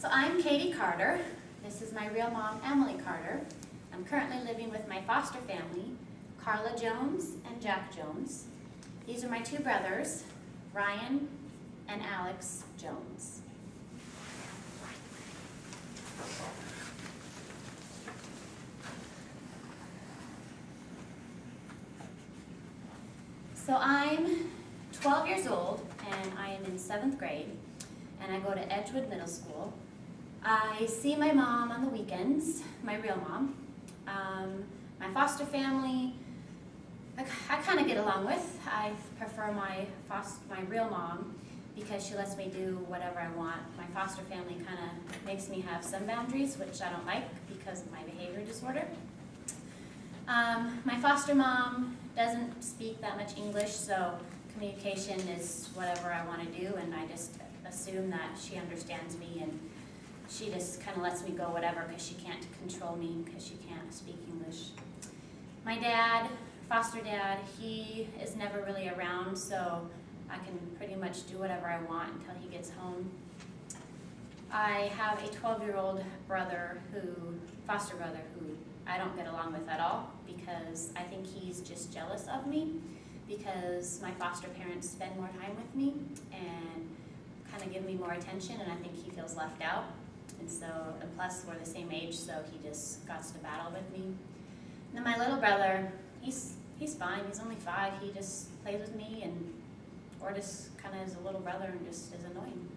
So I'm Katie Carter. This is my real mom, Emily Carter. I'm currently living with my foster family, Carla Jones and Jack Jones. These are my two brothers, Ryan and Alex Jones. So I'm 12 years old and I am in 7th grade and I go to Edgewood Middle School. I see my mom on the weekends, my real mom. My foster family, I kind of get along with. I prefer my real mom because she lets me do whatever I want. My foster family kind of makes me have some boundaries, which I don't like because of my behavior disorder. My foster mom doesn't speak that much English, so communication is whatever I want to do, and I just assume that she understands me, and she just kind of lets me go whatever because she can't control me because she can't speak English. My dad, foster dad, he is never really around, so I can pretty much do whatever I want until he gets home. I have a 12-year-old foster brother who I don't get along with at all because I think he's just jealous of me because my foster parents spend more time with me and kind of give me more attention, and I think he feels left out. And plus we're the same age, so he just got to battle with me. And then my little brother, he's fine. He's only 5. He just plays with me or just kind of is a little brother and just is annoying.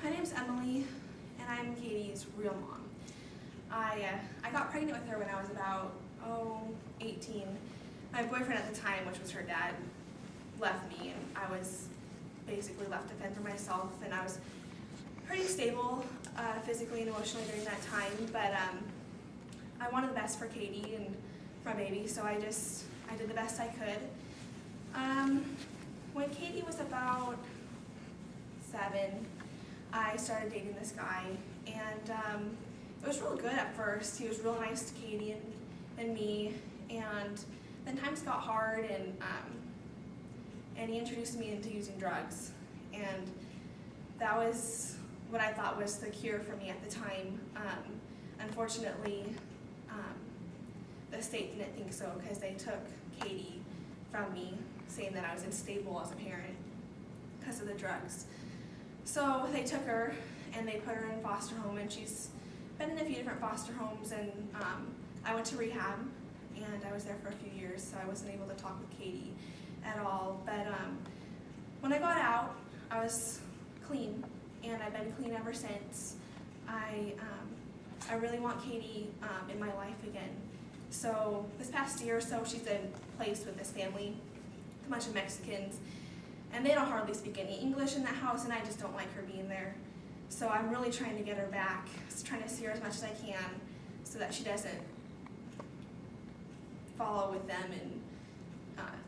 My name's Emily, and I'm Katie's real mom. I got pregnant with her when I was about 18. My boyfriend at the time, which was her dad, left me, and I was basically left to fend for myself, and I was pretty stable physically and emotionally during that time, but I wanted the best for Katie and for my baby, so I did the best I could. When Katie was about 7, I started dating this guy, and it was real good at first. He was real nice to Katie and me, and then times got hard, and he introduced me into using drugs, and that was what I thought was the cure for me at the time. Unfortunately, the state didn't think so because they took Katie from me, saying that I was unstable as a parent because of the drugs. So they took her and they put her in foster home, and she's been in a few different foster homes, and I went to rehab, and I was there for a few years, so I wasn't able to talk with Katie at all. But when I got out, I was clean, and I've been clean ever since. I really want Katie in my life again. So this past year or so, she's been placed with this family, a bunch of Mexicans, and they don't hardly speak any English in that house, and I just don't like her being there. So I'm really trying to get her back, trying to see her as much as I can so that she doesn't follow with them and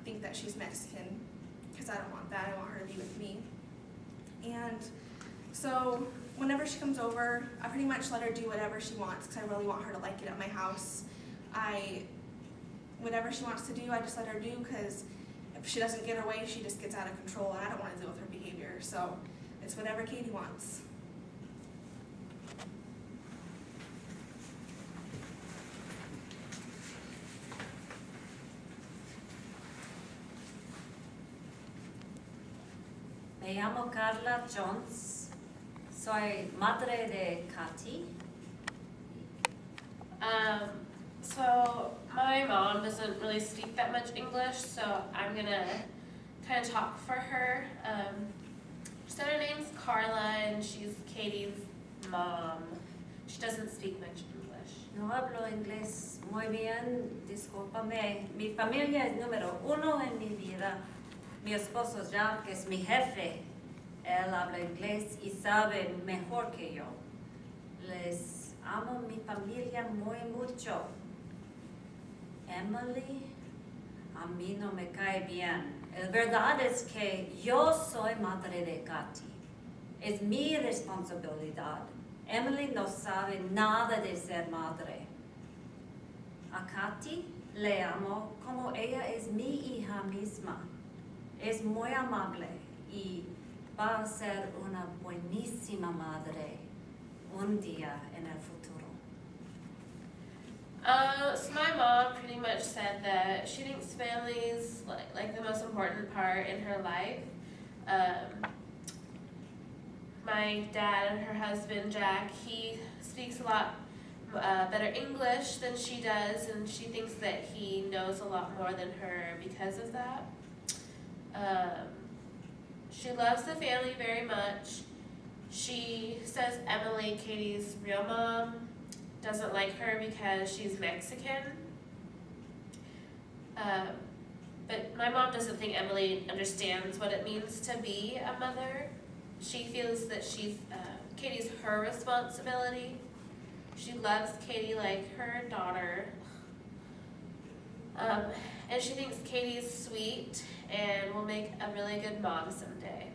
think that she's Mexican, because I don't want that. I want her to be with me. And so whenever she comes over, I pretty much let her do whatever she wants because I really want her to like it at my house. Whatever she wants to do, I just let her do, because if she doesn't get her way, she just gets out of control, and I don't want to deal with her behavior. So it's whatever Katie wants. Me llamo Carla Jones. Soy madre de Katy. So my mom doesn't really speak that much English, so I'm gonna kind of talk for her. She said her name's Carla and she's Katie's mom. She doesn't speak much English. No hablo inglés muy bien, discúlpame. Mi familia es número 1 en mi vida. Mi esposo Jack es mi jefe. Él habla inglés y sabe mejor que yo. Les amo mi familia muy mucho. Emily, a mí no me cae bien. La verdad es que yo soy madre de Katy. Es mi responsabilidad. Emily no sabe nada de ser madre. A Katy le amo como ella es mi hija misma. Es muy amable y va a ser una buenísima madre un día en el futuro. So my mom pretty much said that she thinks family is like the most important part in her life. My dad and her husband Jack, he speaks a lot better English than she does, and she thinks that he knows a lot more than her because of that. She loves the family very much. She says Emily, Katie's real mom, doesn't like her because she's Mexican. But my mom doesn't think Emily understands what it means to be a mother. She feels that Katie's her responsibility. She loves Katie like her daughter. And she thinks Katie's sweet and will make a really good mom someday.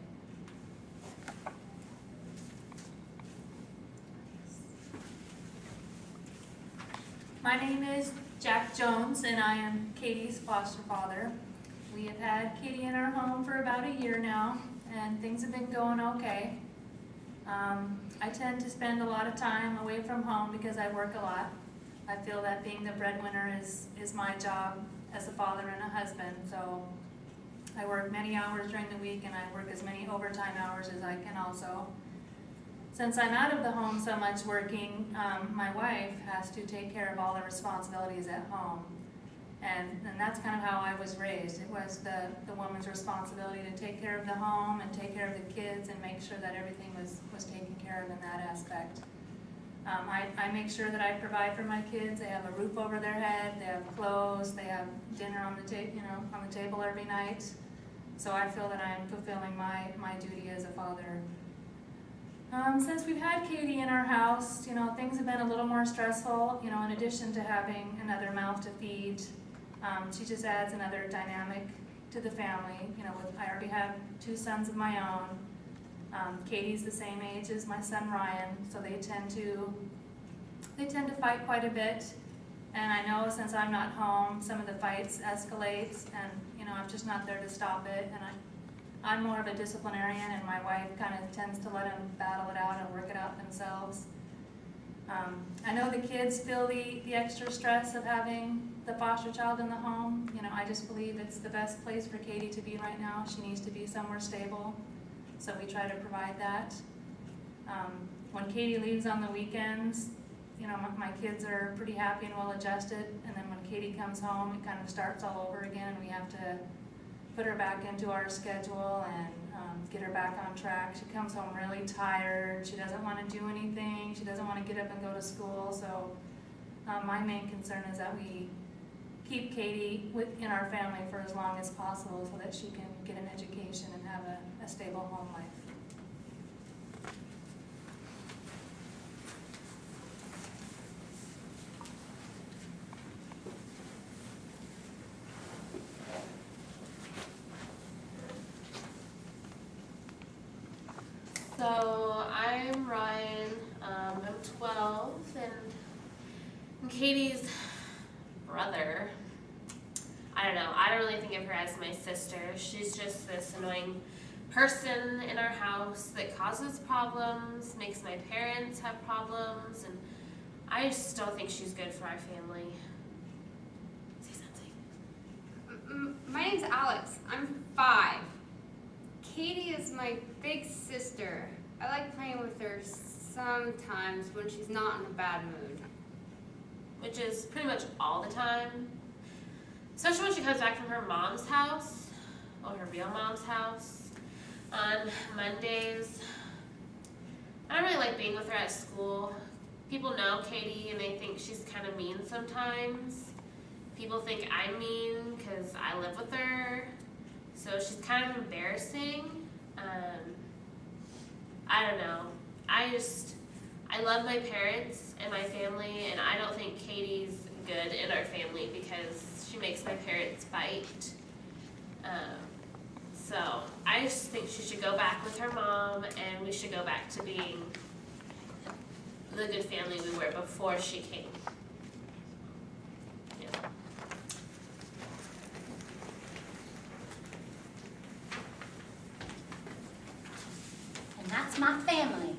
My name is Jack Jones, and I am Katie's foster father. We have had Katie in our home for about a year now, and things have been going okay. I tend to spend a lot of time away from home because I work a lot. I feel that being the breadwinner is my job as a father and a husband, so I work many hours during the week, and I work as many overtime hours as I can also. Since I'm out of the home so much working, my wife has to take care of all the responsibilities at home. And that's kind of how I was raised. It was the woman's responsibility to take care of the home and take care of the kids and make sure that everything was taken care of in that aspect. I make sure that I provide for my kids. They have a roof over their head, they have clothes, they have dinner on the table every night. So I feel that I am fulfilling my duty as a father. Since we've had Katie in our house, things have been a little more stressful. In addition to having another mouth to feed, she just adds another dynamic to the family. I already have 2 sons of my own. Katie's the same age as my son Ryan, so they tend to fight quite a bit. And I know since I'm not home, some of the fights escalate, and I'm just not there to stop it. And I'm more of a disciplinarian, and my wife kind of tends to let them battle it out and work it out themselves. I know the kids feel the extra stress of having the foster child in the home. I just believe it's the best place for Katie to be right now. She needs to be somewhere stable, so we try to provide that. When Katie leaves on the weekends, my kids are pretty happy and well adjusted, and then when Katie comes home, it kind of starts all over again. We have to put her back into our schedule and get her back on track. She comes home really tired. She doesn't want to do anything. She doesn't want to get up and go to school. So my main concern is that we keep Katie in our family for as long as possible so that she can get an education and have a stable home life. So I'm Ryan, I'm 12, and I'm Katie's brother. I don't know, I don't really think of her as my sister. She's just this annoying person in our house that causes problems, makes my parents have problems, and I just don't think she's good for our family. Say something. My name's Alex. I'm 5. Katie is my big sister. I like playing with her sometimes when she's not in a bad mood. Which is pretty much all the time. Especially when she comes back from her mom's house, or her real mom's house, on Mondays. I don't really like being with her at school. People know Katie and they think she's kind of mean sometimes. People think I'm mean because I live with her. So she's kind of embarrassing. I don't know. I love my parents and my family, and I don't think Katie's good in our family because she makes my parents fight. So I just think she should go back with her mom, and we should go back to being the good family we were before she came. that's my family.